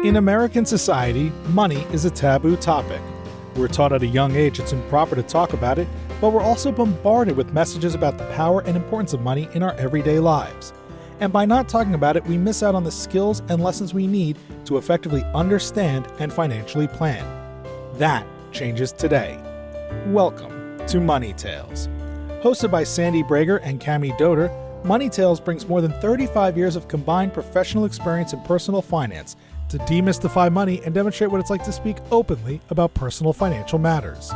In American society, money is a taboo topic. We're taught at a young age it's improper to talk about it, but we're also bombarded with messages about the power and importance of money in our everyday lives. And by not talking about it, we miss out on the skills and lessons we need to effectively understand and financially plan. That changes today. Welcome to Money Tales. Hosted by Sandy Brager and Cami Doder, Money Tales brings more than 35 years of combined professional experience in personal finance to demystify money and demonstrate what it's like to speak openly about personal financial matters.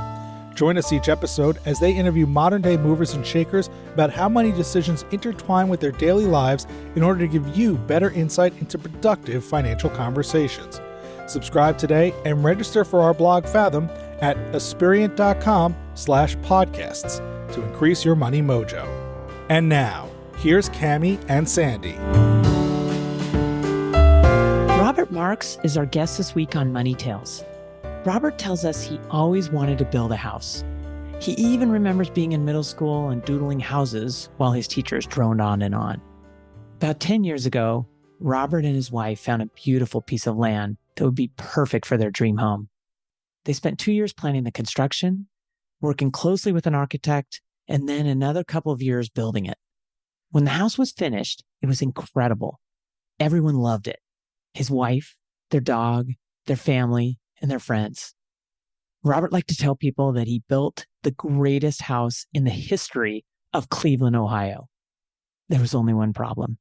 Join us each episode as they interview modern-day movers and shakers about how money decisions intertwine with their daily lives in order to give you better insight into productive financial conversations. Subscribe today and register for our blog Fathom at aspiriant.com/podcasts to increase your money mojo. And now, here's Cami and Sandy. Robert Marks is our guest this week on Money Tales. Robert tells us he always wanted to build a house. He even remembers being in middle school and doodling houses while his teachers droned on and on. About 10 years ago, Robert and his wife found a beautiful piece of land that would be perfect for their dream home. They spent 2 years planning the construction, working closely with an architect, and then another couple of years building it. When the house was finished, it was incredible. Everyone loved it. His wife, their dog, their family, and their friends. Robert liked to tell people that he built the greatest house in the history of Cleveland, Ohio. There was only one problem.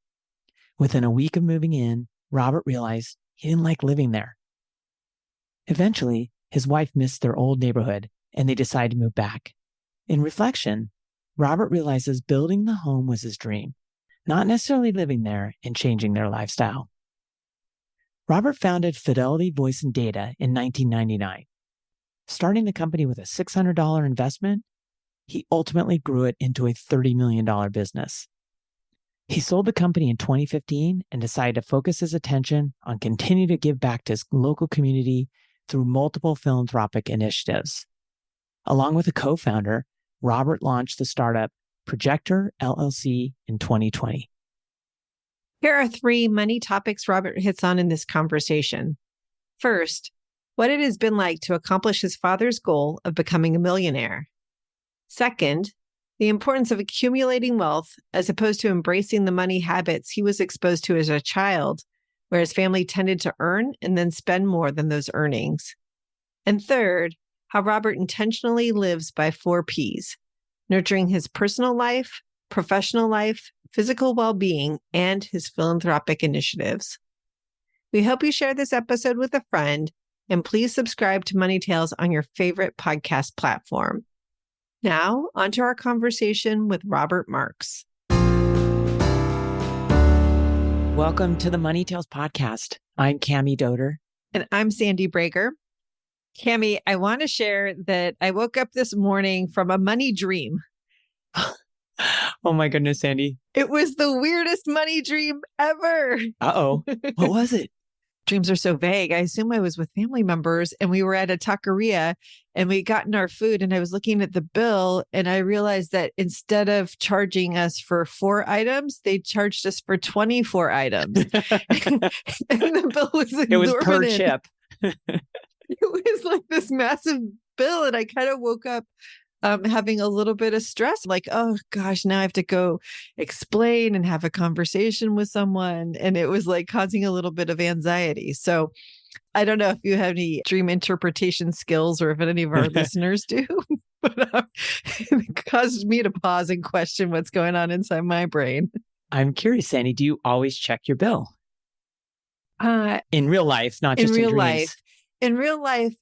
Within a week of moving in, Robert realized he didn't like living there. Eventually, his wife missed their old neighborhood, and they decided to move back. In reflection, Robert realizes building the home was his dream, not necessarily living there and changing their lifestyle. Robert founded Fidelity Voice and Data in 1999. Starting the company with a $600 investment, he ultimately grew it into a $30 million business. He sold the company in 2015 and decided to focus his attention on continuing to give back to his local community through multiple philanthropic initiatives. Along with a co-founder, Robert launched the startup Projector LLC in 2020. Here are 3 money topics Robert hits on in this conversation. First, what it has been like to accomplish his father's goal of becoming a millionaire. Second, the importance of accumulating wealth as opposed to embracing the money habits he was exposed to as a child, where his family tended to earn and then spend more than those earnings. And third, how Robert intentionally lives by 4 Ps, nurturing his personal life, professional life, physical well-being, and his philanthropic initiatives. We hope you share this episode with a friend, and please subscribe to Money Tales on your favorite podcast platform. Now, onto our conversation with Robert Marks. Welcome to the Money Tales podcast. I'm Cami Doder. And I'm Sandy Brager. Cami, I want to share that I woke up this morning from a money dream. Oh my goodness, Sandy. It was the weirdest money dream ever. Uh-oh. What was it? Dreams are so vague. I assume I was with family members and we were at a taqueria and we gotten our food and I was looking at the bill and I realized that instead of charging us for 4 items, they charged us for 24 items. And the bill was exorbitant. It was per chip. It was like this massive bill and I kind of woke up having a little bit of stress, like, oh gosh, now I have to go explain and have a conversation with someone. And it was like causing a little bit of anxiety. So I don't know if you have any dream interpretation skills or if any of our listeners do, but it caused me to pause and question what's going on inside my brain. I'm curious, Sandy, do you always check your bill? In real life, not just in real dreams. life. In real life,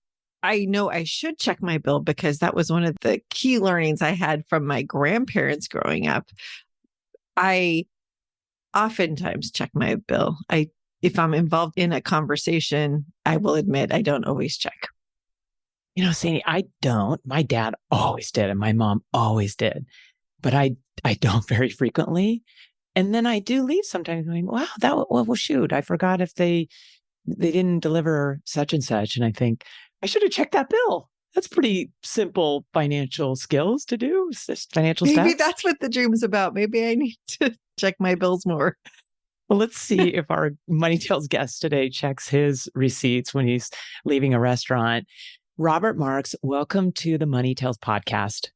I know I should check my bill because that was one of the key learnings I had from my grandparents growing up. I oftentimes check my bill. If I'm involved in a conversation, I will admit I don't always check. You know, Sandy, I don't. My dad always did and my mom always did. But I don't very frequently. And then I do leave sometimes going, wow, well, shoot, I forgot if they didn't deliver such and such. And I think, I should have checked that bill. That's pretty simple financial skills to do. It's just financial Maybe steps. that's what the dream is about. Maybe I need to check my bills more. Well, let's see if our Money Tales guest today checks his receipts when he's leaving a restaurant. Robert Marks, welcome to the Money Tales podcast.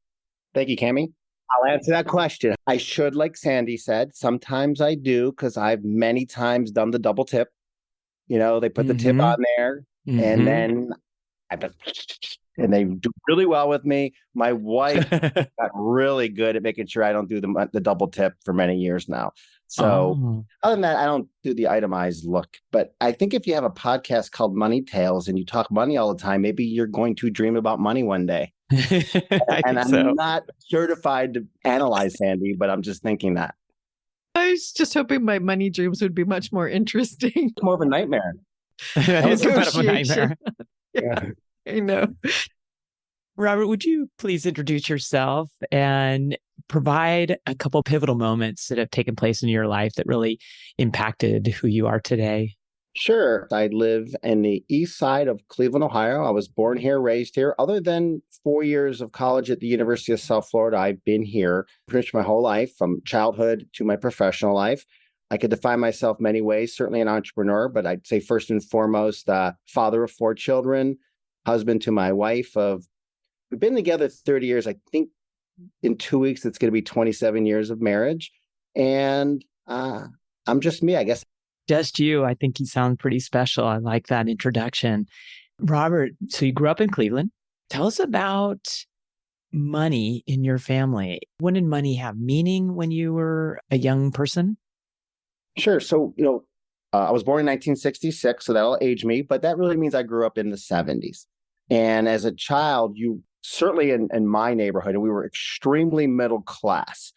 Thank you, Cammie. I'll answer that question. I should, like Sandy said, sometimes I do because I've many times done the double tip. They put the tip on there and then and they do really well with me. My wife got really good at making sure I don't do the double tip for many years now. So other than that, I don't do the itemized look. But I think if you have a podcast called Money Tales and you talk money all the time, maybe you're going to dream about money one day. And I'm not certified to analyze Sandy, but I'm just thinking that. I was just hoping my money dreams would be much more interesting. It's more of a nightmare. It's a bit of a nightmare. Yeah, I know. Robert, would you please introduce yourself and provide a couple pivotal moments that have taken place in your life that really impacted who you are today? Sure. I live in the east side of Cleveland, Ohio. I was born here, raised here. Other than 4 years of college at the University of South Florida, I've been here pretty much my whole life, from childhood to my professional life. I could define myself many ways, certainly an entrepreneur, but I'd say first and foremost, father of 4 children, husband to my wife we've been together 30 years. I think in 2 weeks, it's going to be 27 years of marriage. And I'm just me, I guess. Just you. I think you sound pretty special. I like that introduction. Robert, so you grew up in Cleveland. Tell us about money in your family. When did money have meaning when you were a young person? Sure. So, I was born in 1966, so that'll age me, but that really means I grew up in the 70s. And as a child, you certainly in my neighborhood, and we were extremely middle class.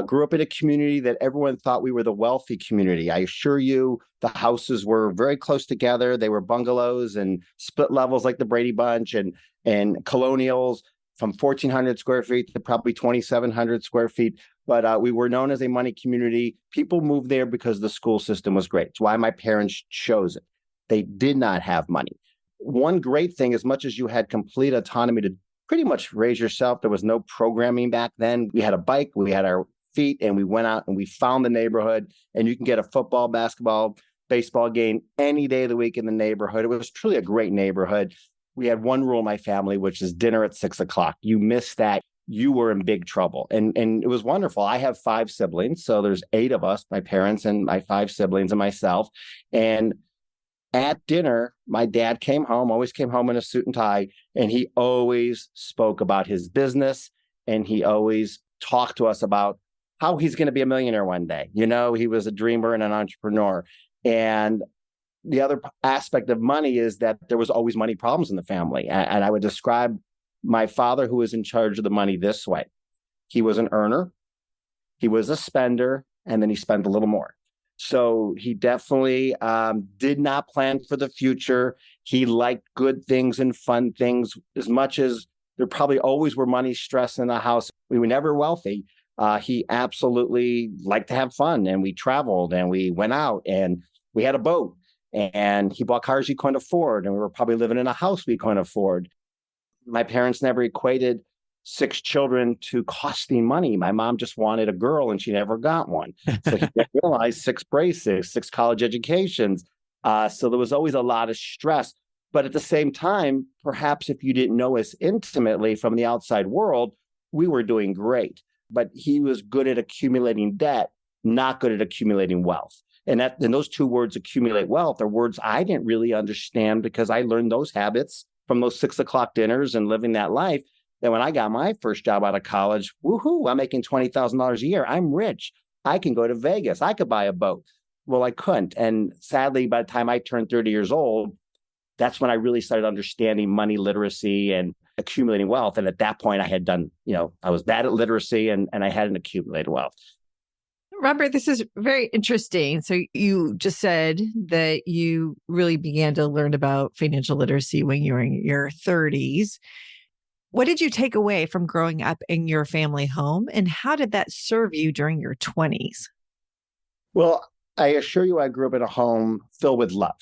Grew up in a community that everyone thought we were the wealthy community. I assure you, the houses were very close together. They were bungalows and split levels like the Brady Bunch and colonials from 1,400 square feet to probably 2,700 square feet. But we were known as a money community. People moved there because the school system was great. It's why my parents chose it. They did not have money. One great thing, as much as you had complete autonomy to pretty much raise yourself, there was no programming back then. We had a bike, we had our feet, and we went out and we found the neighborhood. And you can get a football, basketball, baseball game any day of the week in the neighborhood. It was truly a great neighborhood. We had one rule in my family, which is dinner at 6 o'clock. You missed that, you were in big trouble. And it was wonderful. I have 5 siblings. So there's 8 of us, my parents and my 5 siblings and myself. And at dinner, my dad always came home in a suit and tie, and he always spoke about his business, and he always talked to us about how he's going to be a millionaire one day. He was a dreamer and an entrepreneur. And the other aspect of money is that there was always money problems in the family. And I would describe my father, who was in charge of the money, this way. He was an earner, he was a spender, and then he spent a little more. So he definitely did not plan for the future. He liked good things and fun things as much as there probably always were money stress in the house. We were never wealthy. He absolutely liked to have fun, and we traveled and we went out and we had a boat, and he bought cars he couldn't afford, and we were probably living in a house we couldn't afford. My parents never equated 6 children to costing money. My mom just wanted a girl and she never got one. So he realized 6 braces, 6 college educations. So there was always a lot of stress. But at the same time, perhaps if you didn't know us intimately from the outside world, we were doing great. But he was good at accumulating debt, not good at accumulating wealth. And those 2 words, accumulate wealth, are words I didn't really understand because I learned those habits from those 6 o'clock dinners and living that life. Then when I got my first job out of college, woohoo, I'm making $20,000 a year. I'm rich. I can go to Vegas. I could buy a boat. Well, I couldn't. And sadly, by the time I turned 30 years old, that's when I really started understanding money literacy and accumulating wealth. And at that point, I had done, I was bad at literacy and I hadn't accumulated wealth. Robert, this is very interesting. So you just said that you really began to learn about financial literacy when you were in your 30s. What did you take away from growing up in your family home, and how did that serve you during your 20s? Well, I assure you, I grew up in a home filled with love.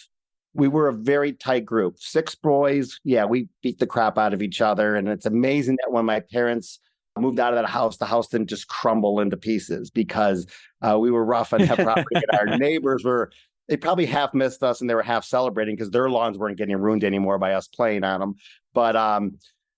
We were a very tight group, 6 boys. Yeah, we beat the crap out of each other. And it's amazing that when my parents moved out of that house. The house didn't just crumble into pieces because we were rough on that property. And our neighbors they probably half missed us and they were half celebrating because their lawns weren't getting ruined anymore by us playing on them. But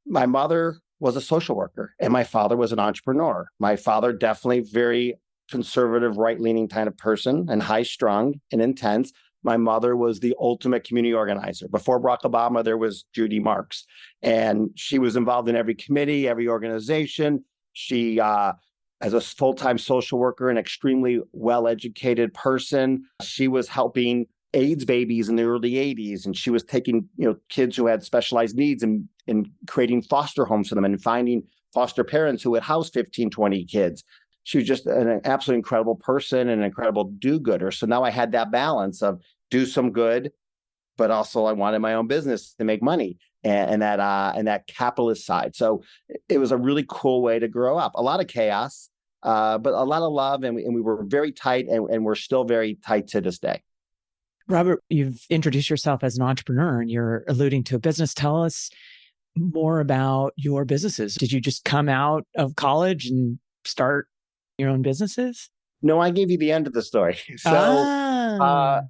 my mother was a social worker and my father was an entrepreneur. My father definitely very conservative, right-leaning kind of person and high-strung and intense. My mother was the ultimate community organizer. Before Barack Obama, there was Judy Marks, and she was involved in every committee, every organization. She, as a full-time social worker, an extremely well-educated person, she was helping AIDS babies in the early 80s, and she was taking kids who had specialized needs and creating foster homes for them and finding foster parents who would house 15, 20 kids. She was just an absolutely incredible person and an incredible do-gooder. So now I had that balance of do some good, but also I wanted my own business to make money and that capitalist side. So it was a really cool way to grow up. A lot of chaos, but a lot of love, and we were very tight, and we're still very tight to this day. Robert, you've introduced yourself as an entrepreneur and you're alluding to a business. Tell us more about your businesses. Did you just come out of college and start your own businesses? No, I gave you the end of the story. So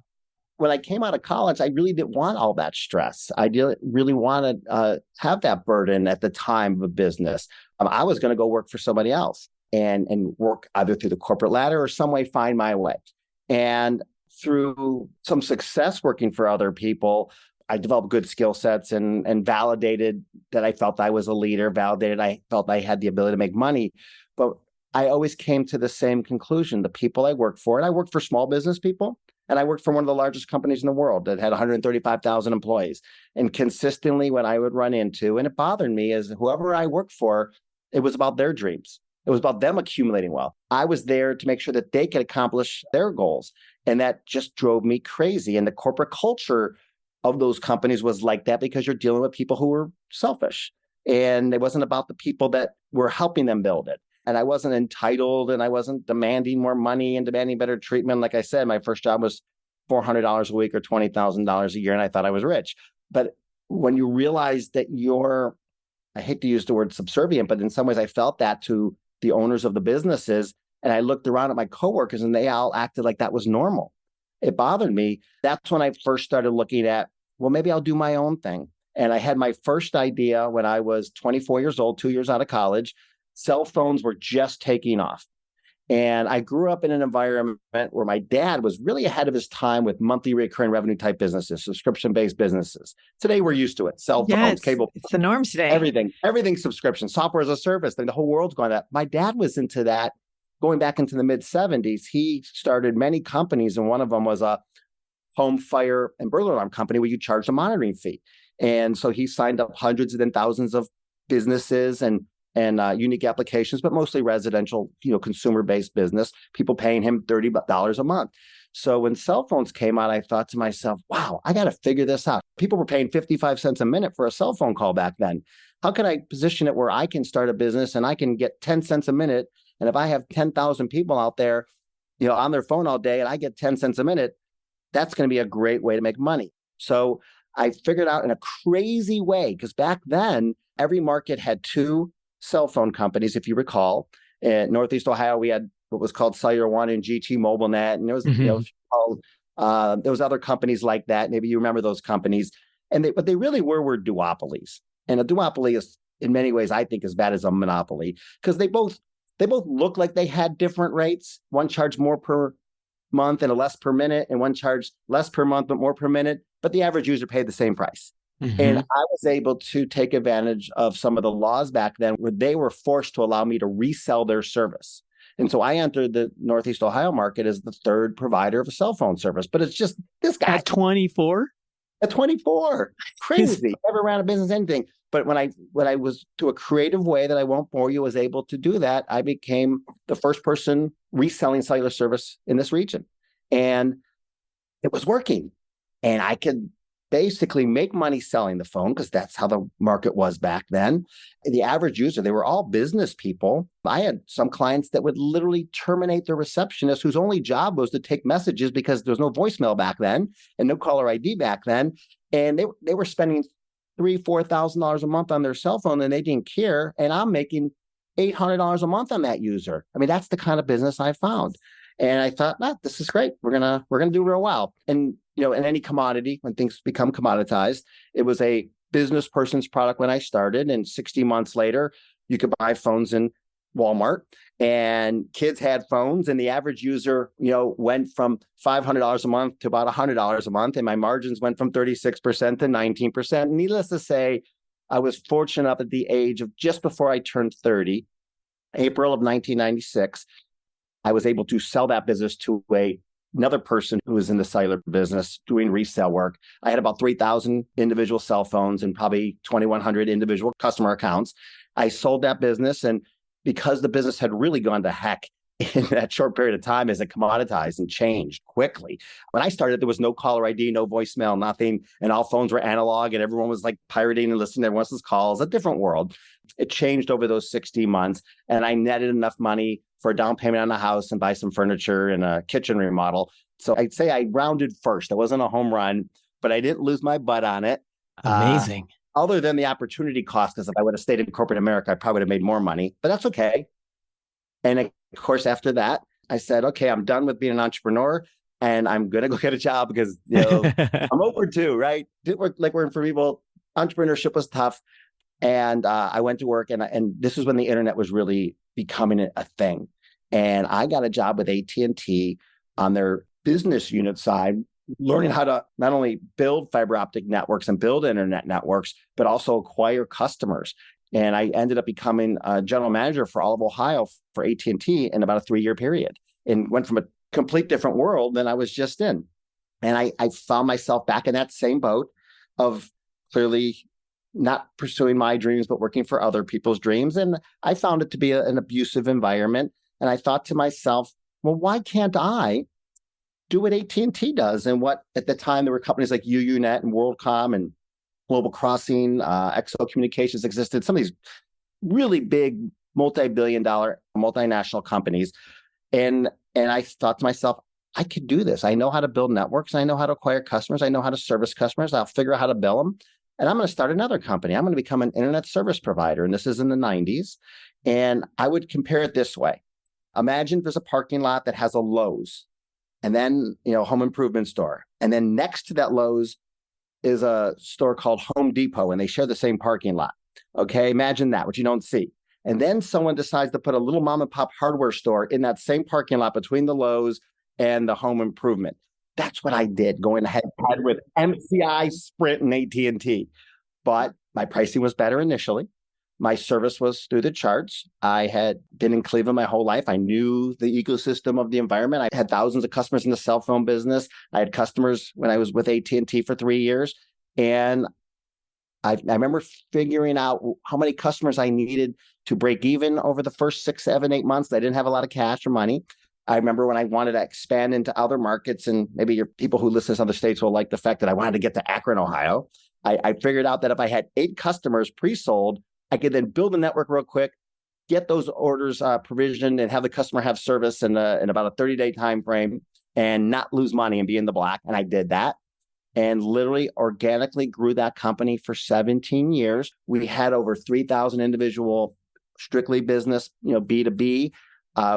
when I came out of college, I really didn't want all that stress. I didn't really want to have that burden at the time of a business. I was going to go work for somebody else and work either through the corporate ladder or some way find my way. And through some success working for other people, I developed good skill sets and validated that I felt I was a leader, validated I felt I had the ability to make money. But I always came to the same conclusion. The people I worked for, and I worked for small business people, and I worked for one of the largest companies in the world that had 135,000 employees. And consistently what I would run into, and it bothered me, is whoever I worked for, it was about their dreams. It was about them accumulating wealth. I was there to make sure that they could accomplish their goals. And that just drove me crazy. And the corporate culture of those companies was like that because you're dealing with people who were selfish. And it wasn't about the people that were helping them build it. And I wasn't entitled and I wasn't demanding more money and demanding better treatment. Like I said, my first job was $400 a week or $20,000 a year. And I thought I was rich. But when you realize that I hate to use the word subservient, but in some ways I felt that to the owners of the businesses. And I looked around at my coworkers and they all acted like that was normal. It bothered me. That's when I first started looking at, well, maybe I'll do my own thing. And I had my first idea when I was 24 years old, 2 years out of college. Cell phones were just taking off. And I grew up in an environment where my dad was really ahead of his time with monthly recurring revenue type businesses, subscription-based businesses. Today, we're used to it. Cell phones, cable. It's the norm today. Everything subscription, software as a service. The whole world's going that. My dad was into that going back into the mid-70s. He started many companies, and one of them was a home fire and burglar alarm company where you charge a monitoring fee. And so he signed up hundreds and then thousands of businesses and unique applications, but mostly residential, consumer-based business, people paying him $30 a month. So when cell phones came out, I thought to myself, wow, I got to figure this out. People were paying 55 cents a minute for a cell phone call back then. How can I position it where I can start a business and I can get 10 cents a minute? And if I have 10,000 people out there, on their phone all day and I get 10 cents a minute, that's going to be a great way to make money. So I figured out in a crazy way, because back then, every market had two cell phone companies, if you recall. In Northeast Ohio, we had what was called Cellular One and GT Mobile Net, and there was there was other companies like that. Maybe you remember those companies, but they really were duopolies. And a duopoly is, in many ways, I think, as bad as a monopoly, because they both look like they had different rates. One charged more per month and less per minute, and one charged less per month but more per minute. But the average user paid the same price. And I was able to take advantage of some of the laws back then where they were forced to allow me to resell their service. And so I entered the Northeast Ohio market as the third provider of a cell phone service. But it's just this guy. At 24? At 24. Crazy. Never ran a business, anything. But when I was, to a creative way that I won't bore you, was able to do that, I became the first person reselling cellular service in this region. And it was working. And I could basically make money selling the phone because that's how the market was back then. The average user, they were all business people. I had some clients that would literally terminate their receptionist whose only job was to take messages because there was no voicemail back then and no caller ID back then. And they were spending $3,000, $4,000 a month on their cell phone and they didn't care. And I'm making $800 a month on that user. I mean, that's the kind of business I found. And I thought, this is great. We're gonna do real well. And in any commodity, when things become commoditized, it was a business person's product when I started. And 60 months later, you could buy phones in Walmart, and kids had phones, and the average user, went from $500 a month to about $100 a month. And my margins went from 36% to 19%. Needless to say, I was fortunate enough at the age of just before I turned 30, April of 1996, I was able to sell that business to another person who was in the cellular business doing resale work. I had about 3,000 individual cell phones and probably 2,100 individual customer accounts. I sold that business, and because the business had really gone to heck in that short period of time as it commoditized and changed quickly. When I started, there was no caller ID, no voicemail, nothing, and all phones were analog, and everyone was like pirating and listening to everyone else's calls. A different world. It changed over those 60 months, and I netted enough money for a down payment on a house and buy some furniture and a kitchen remodel. So I'd say I rounded first. It wasn't a home run, but I didn't lose my butt on it. Amazing. Other than the opportunity cost, because if I would have stayed in corporate America, I probably would have made more money, but that's okay. And of course, after that, I said, okay, I'm done with being an entrepreneur, and I'm going to go get a job because I'm over too, right? Didn't work like working for people. Entrepreneurship was tough. And I went to work, and this is when the internet was really becoming a thing. And I got a job with AT&T on their business unit side, learning how to not only build fiber optic networks and build internet networks, but also acquire customers. And I ended up becoming a general manager for all of Ohio for AT&T in about a 3-year period, and went from a complete different world than I was just in. And I found myself back in that same boat of clearly not pursuing my dreams, but working for other people's dreams. And I found it to be an abusive environment. And I thought to myself, well, why can't I do what AT&T does? And what at the time there were companies like UUNet and WorldCom and Global Crossing, XO Communications existed, some of these really big multi-billion-dollar multinational companies. And I thought to myself, I could do this. I know how to build networks. I know how to acquire customers. I know how to service customers. I'll figure out how to bill them. And I'm going to start another company. I'm going to become an internet service provider. And this is in the 90s. And I would compare it this way. Imagine there's a parking lot that has a Lowe's, and then, home improvement store. And then next to that Lowe's is a store called Home Depot, and they share the same parking lot. Okay, imagine that, which you don't see. And then someone decides to put a little mom and pop hardware store in that same parking lot between the Lowe's and the home improvement. That's what I did, going ahead with MCI, Sprint, and AT&T. But my pricing was better initially. My service was through the charts. I had been in Cleveland my whole life. I knew the ecosystem of the environment. I had thousands of customers in the cell phone business. I had customers when I was with AT&T for 3 years. And I remember figuring out how many customers I needed to break even over the first 6, 7, 8 months. I didn't have a lot of cash or money. I remember when I wanted to expand into other markets, and maybe your people who listen to other states will like the fact that I wanted to get to Akron, Ohio. I figured out that if I had 8 customers pre-sold, I could then build a network real quick, get those orders provisioned, and have the customer have service in about a 30-day time frame and not lose money and be in the black. And I did that and literally organically grew that company for 17 years. We had over 3,000 individual, strictly business, B2B.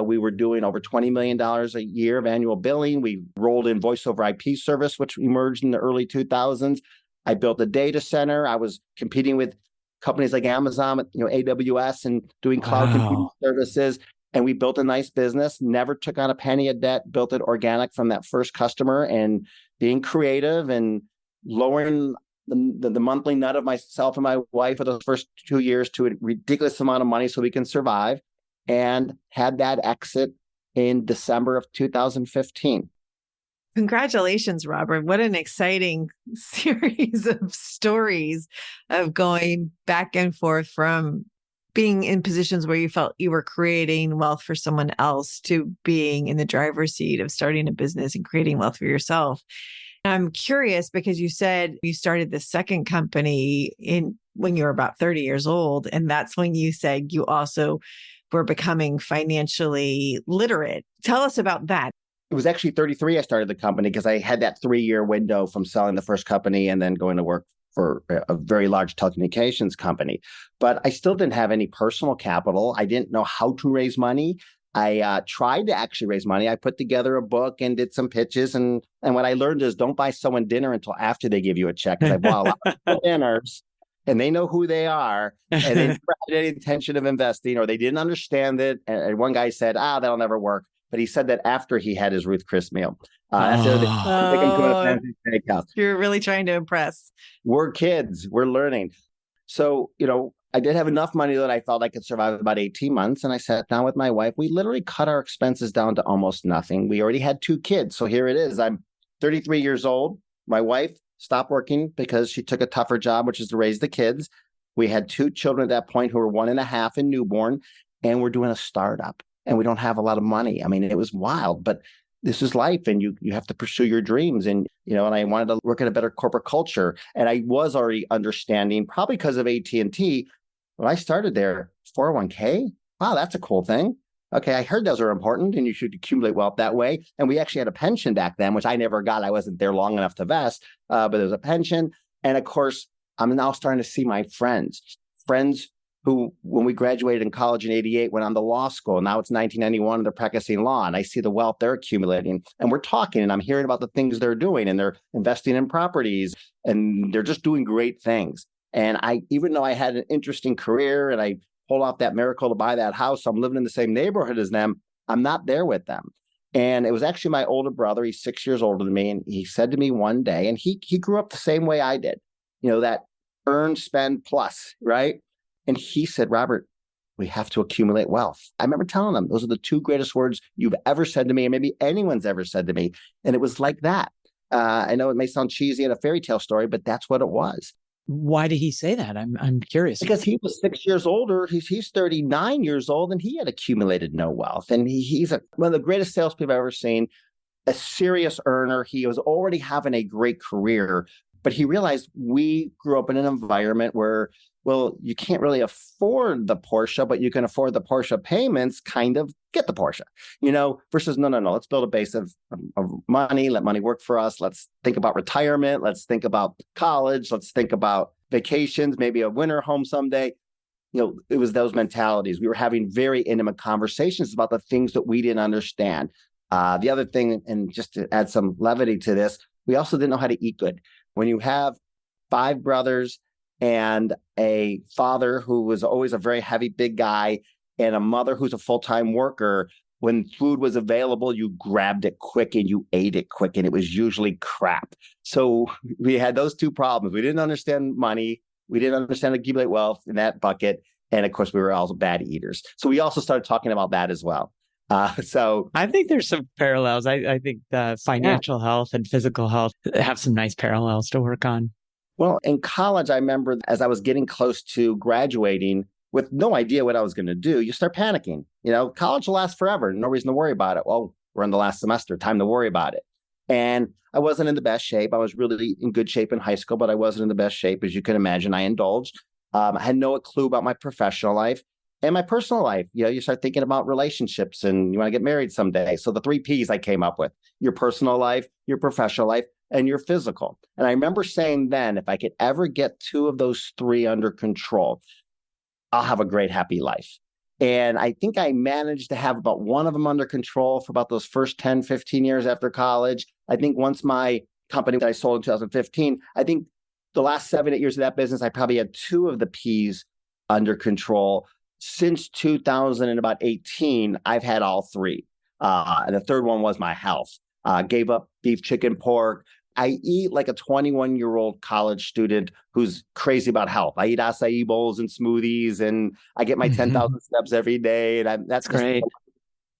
We were doing over $20 million a year of annual billing. We rolled in voice over IP service, which emerged in the early 2000s. I built a data center. I was competing with companies like Amazon, AWS, and doing cloud computing services. And we built a nice business, never took on a penny of debt, built it organic from that first customer, and being creative and lowering the monthly nut of myself and my wife for the first 2 years to a ridiculous amount of money so we can survive, and had that exit in December of 2015. Congratulations, Robert. What an exciting series of stories of going back and forth from being in positions where you felt you were creating wealth for someone else to being in the driver's seat of starting a business and creating wealth for yourself. I'm curious because you said you started the second company when you were about 30 years old. And that's when you said you also were becoming financially literate. Tell us about that. It was actually 33 I started the company because I had that 3-year window from selling the first company and then going to work for a very large telecommunications company. But I still didn't have any personal capital. I didn't know how to raise money. I tried to actually raise money. I put together a book and did some pitches. And what I learned is don't buy someone dinner until after they give you a check. Because I bought a lot of people dinners and they know who they are and they never had any intention of investing or they didn't understand it. And one guy said, that'll never work. But he said that after he had his Ruth Chris meal. That's the other thing. They can go to fancy steakhouse. You're really trying to impress. We're kids. We're learning. So, I did have enough money that I felt I could survive about 18 months. And I sat down with my wife. We literally cut our expenses down to almost nothing. We already had 2 kids. So here it is. I'm 33 years old. My wife stopped working because she took a tougher job, which is to raise the kids. We had 2 children at that point who were 1.5 and newborn. And we're doing a startup. And we don't have a lot of money. I mean, it was wild, but this is life and you have to pursue your dreams. And, and I wanted to work in a better corporate culture. And I was already understanding, probably because of AT&T, when I started there, 401k, wow, that's a cool thing. Okay, I heard those are important and you should accumulate wealth that way. And we actually had a pension back then, which I never got. I wasn't there long enough to vest, but there's a pension. And of course, I'm now starting to see my friends who, when we graduated in college in 88, went on to law school. Now it's 1991 and they're practicing law. And I see the wealth they're accumulating. And we're talking and I'm hearing about the things they're doing and they're investing in properties and they're just doing great things. And even though I had an interesting career and I pulled off that miracle to buy that house, so I'm living in the same neighborhood as them, I'm not there with them. And it was actually my older brother. He's 6 years older than me. And he said to me one day, and he grew up the same way I did, that earn, spend, plus, right? And he said, Robert, we have to accumulate wealth. I remember telling him, those are the 2 greatest words you've ever said to me, and maybe anyone's ever said to me. And it was like that. I know it may sound cheesy and a fairy tale story, but that's what it was. Why did he say that? I'm curious. Because he was 6 years older. He's 39 years old, and he had accumulated no wealth. And he's one of the greatest salespeople I've ever seen, a serious earner. He was already having a great career, but he realized we grew up in an environment where, well, you can't really afford the Porsche, but you can afford the Porsche payments, kind of get the Porsche, versus no, let's build a base of money, let money work for us. Let's think about retirement. Let's think about college. Let's think about vacations, maybe a winter home someday. It was those mentalities. We were having very intimate conversations about the things that we didn't understand. The other thing, and just to add some levity to this, we also didn't know how to eat good. When you have 5 brothers and a father who was always a very heavy, big guy, and a mother who's a full-time worker, when food was available, you grabbed it quick and you ate it quick, and it was usually crap. So we had those 2 problems. We didn't understand money. We didn't understand accumulate wealth in that bucket. And of course, we were also bad eaters. So we also started talking about that as well. So I think there's some parallels. I think financial health and physical health have some nice parallels to work on. Well, in college, I remember as I was getting close to graduating with no idea what I was going to do, you start panicking. College will last forever. No reason to worry about it. Well, we're in the last semester. Time to worry about it. And I wasn't in the best shape. I was really in good shape in high school, but I wasn't in the best shape. As you can imagine, I indulged. I had no clue about my professional life and my personal life. You start thinking about relationships and you want to get married someday. So the 3 Ps I came up with: your personal life, your professional life, and your physical. And I remember saying then, if I could ever get 2 of those 3 under control, I'll have a great, happy life. And I think I managed to have about 1 of them under control for about those first 10, 15 years after college. I think once my company that I sold in 2015, I think the last 7, 8 years of that business, I probably had 2 of the Ps under control. Since 2018, I've had all 3. And the third one was my health. Gave up beef, chicken, pork. I eat like a 21-year-old college student who's crazy about health. I eat acai bowls and smoothies, and I get my 10,000 steps every day. And that's great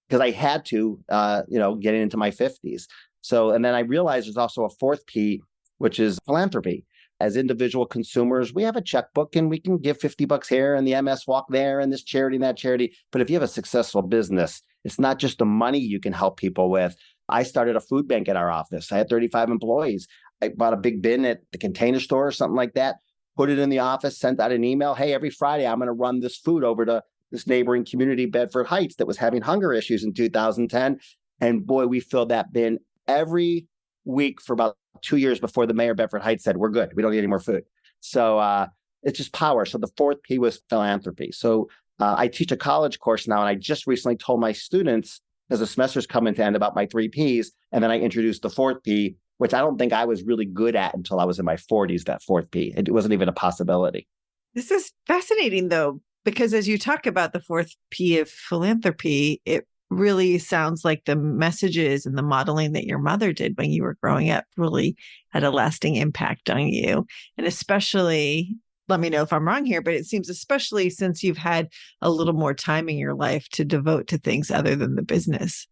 because I had to, getting into my 50s. So, and then I realized there's also a 4th P, which is philanthropy. As individual consumers, we have a checkbook and we can give $50 here and the MS walk there and this charity and that charity. But if you have a successful business, it's not just the money you can help people with. I started a food bank at our office. I had 35 employees. I bought a big bin at the Container Store or something like that, put it in the office, sent out an email. Hey, every Friday, I'm going to run this food over to this neighboring community, Bedford Heights, that was having hunger issues in 2010. And boy, we filled that bin every week for about 2 years before the mayor of Bedford Heights said, we're good. We don't need any more food. So it's just power. So the fourth P was philanthropy. So I teach a college course now, and I just recently told my students as the semester's coming to end about my three Ps. And then I introduced the fourth P, which I don't think I was really good at until I was in my 40s, that fourth P. It wasn't even a possibility. This is fascinating, though, because as you talk about the fourth P of philanthropy, it really sounds like the messages and the modeling that your mother did when you were growing up really had a lasting impact on you. And especially, let me know if I'm wrong here, but it seems especially since you've had a little more time in your life to devote to things other than the business.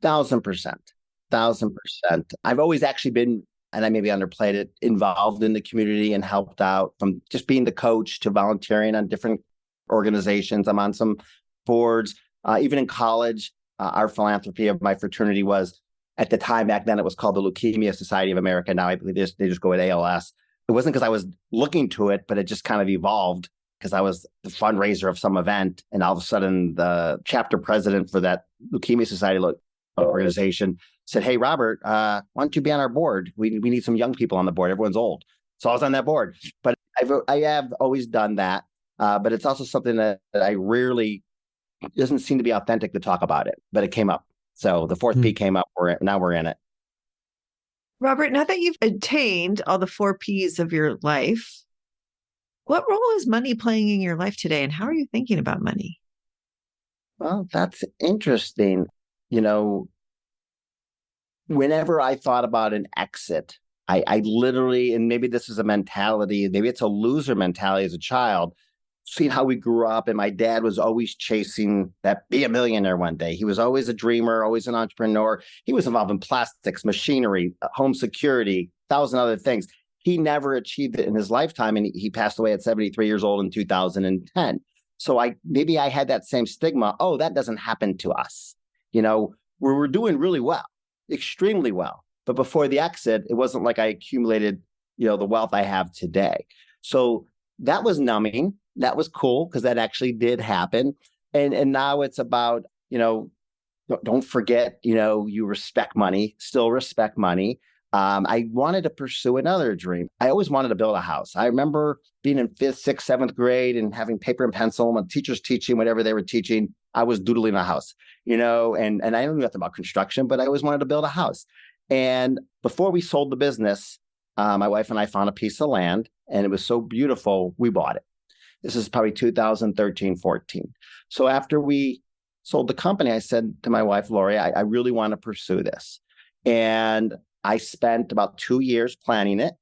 1,000%. 1,000%. I've always actually been, and I maybe underplayed it, involved in the community and helped out, from just being the coach to volunteering on different organizations. I'm on some boards. Even in college, our philanthropy of my fraternity was, at the time back then, it was called the Leukemia Society of America. Now I believe they just go with ALS. It wasn't because I was looking to it, but it just kind of evolved because I was the fundraiser of some event. And all of a sudden, the chapter president for that Leukemia Society organization said, "Hey, Robert, why don't you be on our board? We need some young people on the board. Everyone's old." So I was on that board. But I have always done that. But it's also something that I rarely, it doesn't seem to be authentic to talk about it, but it came up. So the fourth P came up. Now we're in it. Robert, now that you've attained all the four Ps of your life, what role is money playing in your life today, and how are you thinking about money? Well, that's interesting. Whenever I thought about an exit, I literally, and maybe this is a mentality, maybe it's a loser mentality as a child, seeing how we grew up, and my dad was always chasing that be a millionaire one day. He was always a dreamer, always an entrepreneur. He was involved in plastics, machinery, home security, 1,000 other things. He never achieved it in his lifetime, and he passed away at 73 years old in 2010. So maybe I had that same stigma. Oh, that doesn't happen to us. We're doing really well, extremely well. But before the exit, it wasn't like I accumulated, the wealth I have today. So that was numbing. That was cool because that actually did happen. And now it's about, don't forget, you respect money, still respect money. I wanted to pursue another dream. I always wanted to build a house. I remember being in 5th, 6th, 7th grade and having paper and pencil. When teachers teaching, whatever they were teaching, I was doodling a house, and I don't know nothing about construction, but I always wanted to build a house. And before we sold the business, my wife and I found a piece of land, and it was so beautiful, we bought it. This is probably 2013, 14. So after we sold the company, I said to my wife, Lori, I really want to pursue this. And I spent about 2 years planning it.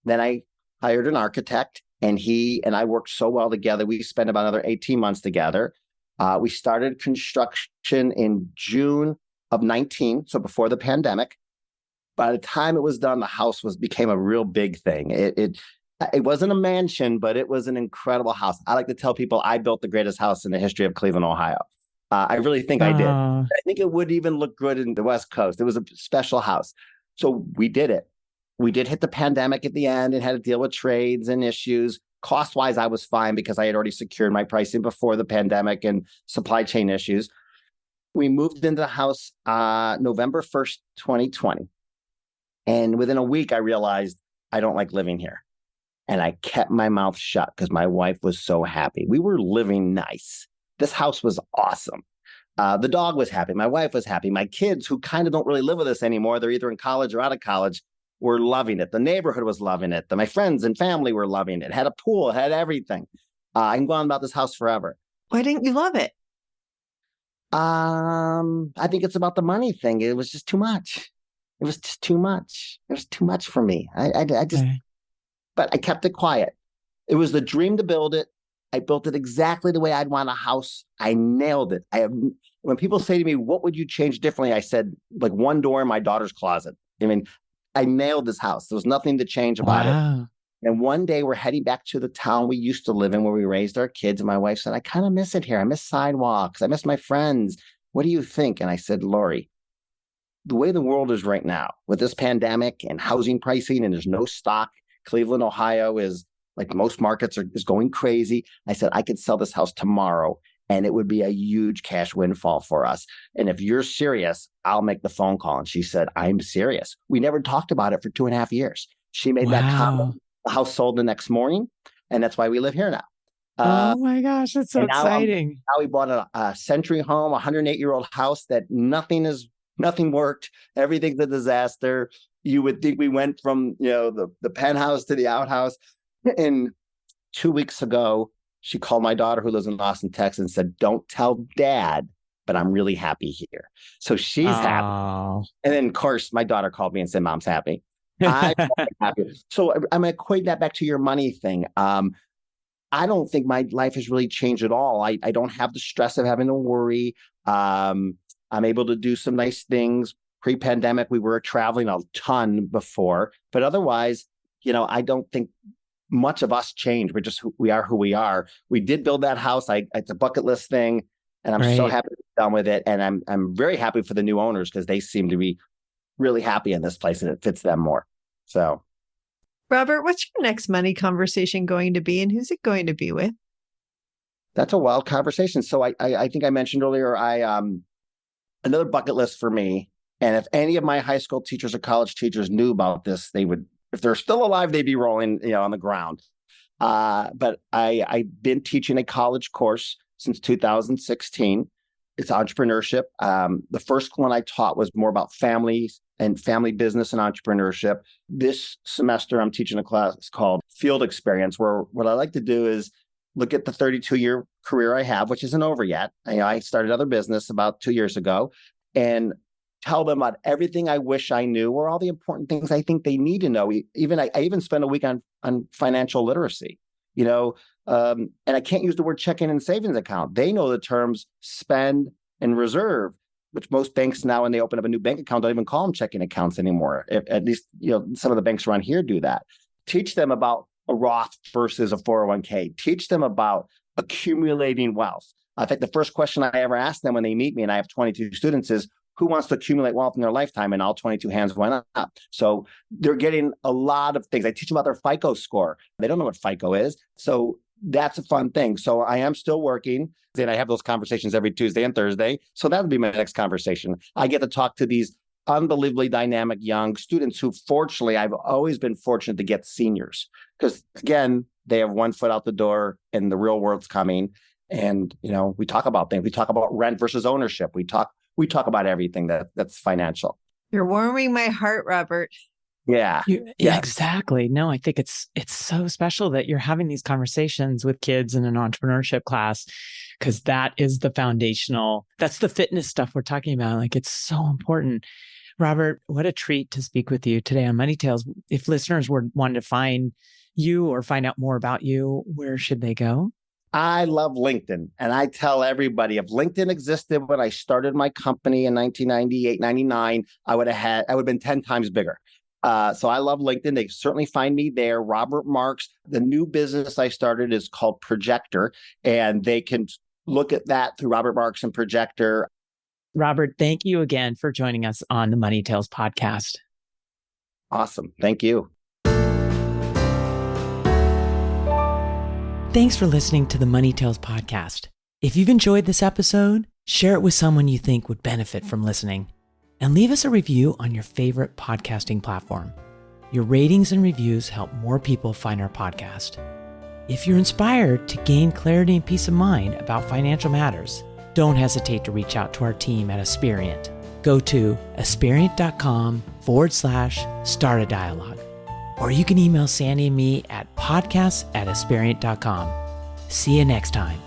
Then I hired an architect, and he and I worked so well together. We spent about another 18 months together. We started construction in June of 19, so before the pandemic. By the time it was done, the house became a real big thing. It wasn't a mansion, but it was an incredible house. I like to tell people I built the greatest house in the history of Cleveland, Ohio. I really think I did. I think it would even look good in the West Coast. It was a special house. So we did it. We did hit the pandemic at the end and had to deal with trades and issues. Cost-wise, I was fine because I had already secured my pricing before the pandemic and supply chain issues. We moved into the house November 1st, 2020. And within a week, I realized I don't like living here. And I kept my mouth shut because my wife was so happy. We were living nice. This house was awesome. The dog was happy. My wife was happy. My kids, who kind of don't really live with us anymore, they're either in college or out of college, were loving it. The neighborhood was loving it. My friends and family were loving it. It had a pool, it had everything. I can go on about this house forever. Why didn't you love it? I think it's about the money thing. It was just too much. It was just too much. It was too much for me. I just, but I kept it quiet. It was the dream to build it. I built it exactly the way I'd want a house. I nailed it. When people say to me, what would you change differently? I said, like, one door in my daughter's closet. I mean, I nailed this house. There was nothing to change about it. And one day we're heading back to the town we used to live in where we raised our kids. And my wife said, I kind of miss it here. I miss sidewalks. I miss my friends. What do you think? And I said, Lori, the way the world is right now with this pandemic and housing pricing, and there's no stock, Cleveland, Ohio is, like most markets, is going crazy. I said, I could sell this house tomorrow and it would be a huge cash windfall for us. And if you're serious, I'll make the phone call. And she said, I'm serious. We never talked about it for 2.5 years. She made that comment The house sold the next morning, and that's why we live here now. Oh my gosh, that's so exciting. Now we bought a century home, a 108-year-old house that nothing worked. Everything's a disaster. You would think we went from, the penthouse to the outhouse. And 2 weeks ago, she called my daughter who lives in Austin, Texas, and said, "Don't tell Dad, but I'm really happy here." So she's happy. And then, of course, my daughter called me and said, "Mom's happy." I'm happy. So I'm equating that back to your money thing. I don't think my life has really changed at all. I don't have the stress of having to worry. I'm able to do some nice things. Pre-pandemic, we were traveling a ton before, but otherwise, I don't think much of us changed. We are who we are. We did build that house. It's a bucket list thing, and I'm so happy to be done with it. And I'm very happy for the new owners because they seem to be really happy in this place and it fits them more. So, Robert, what's your next money conversation going to be, and who's it going to be with? That's a wild conversation. So I think I mentioned earlier, another bucket list for me. And if any of my high school teachers or college teachers knew about this, they would, if they're still alive, they'd be rolling, on the ground. But I've been teaching a college course since 2016. It's entrepreneurship. The first one I taught was more about families and family business and entrepreneurship. This semester, I'm teaching a class called Field Experience, where what I like to do is look at the 32-year career I have, which isn't over yet. I started another business about 2 years ago, and tell them about everything I wish I knew, or all the important things I think they need to know. I even spend a week on financial literacy, and I can't use the word checking and savings account. They know the terms spend and reserve, which most banks now, when they open up a new bank account, don't even call them checking accounts anymore. At least, some of the banks around here do that. Teach them about a Roth versus a 401k. Teach them about accumulating wealth. In fact, the first question I ever ask them when they meet me, and I have 22 students, is, who wants to accumulate wealth in their lifetime? And all 22 hands went up. So they're getting a lot of things. I teach them about their FICO score. They don't know what FICO is. So that's a fun thing. So I am still working, and I have those conversations every Tuesday and Thursday. So that would be my next conversation. I get to talk to these unbelievably dynamic young students who, fortunately, I've always been fortunate to get seniors, because again, they have one foot out the door and the real world's coming. And, we talk about things. We talk about rent versus ownership. We talk about everything that's financial. You're warming my heart, Robert. Yeah. Exactly. No, I think it's so special that you're having these conversations with kids in an entrepreneurship class, because that is that's the fitness stuff we're talking about. Like, it's so important. Robert, what a treat to speak with you today on Money Tales. If listeners wanted to find you or find out more about you, where should they go? I love LinkedIn. And I tell everybody, if LinkedIn existed when I started my company in 1998, 99, I would have been 10 times bigger. So I love LinkedIn. They certainly find me there. Robert Marks. The new business I started is called Projector, and they can look at that through Robert Marks and Projector. Robert, thank you again for joining us on the Money Tales podcast. Awesome. Thank you. Thanks for listening to the Money Tales podcast. If you've enjoyed this episode, share it with someone you think would benefit from listening, and leave us a review on your favorite podcasting platform. Your ratings and reviews help more people find our podcast. If you're inspired to gain clarity and peace of mind about financial matters, don't hesitate to reach out to our team at Aspiriant. Go to aspiriant.com/start a dialogue. Or you can email Sandy and me at podcasts@aspiriant.com. See you next time.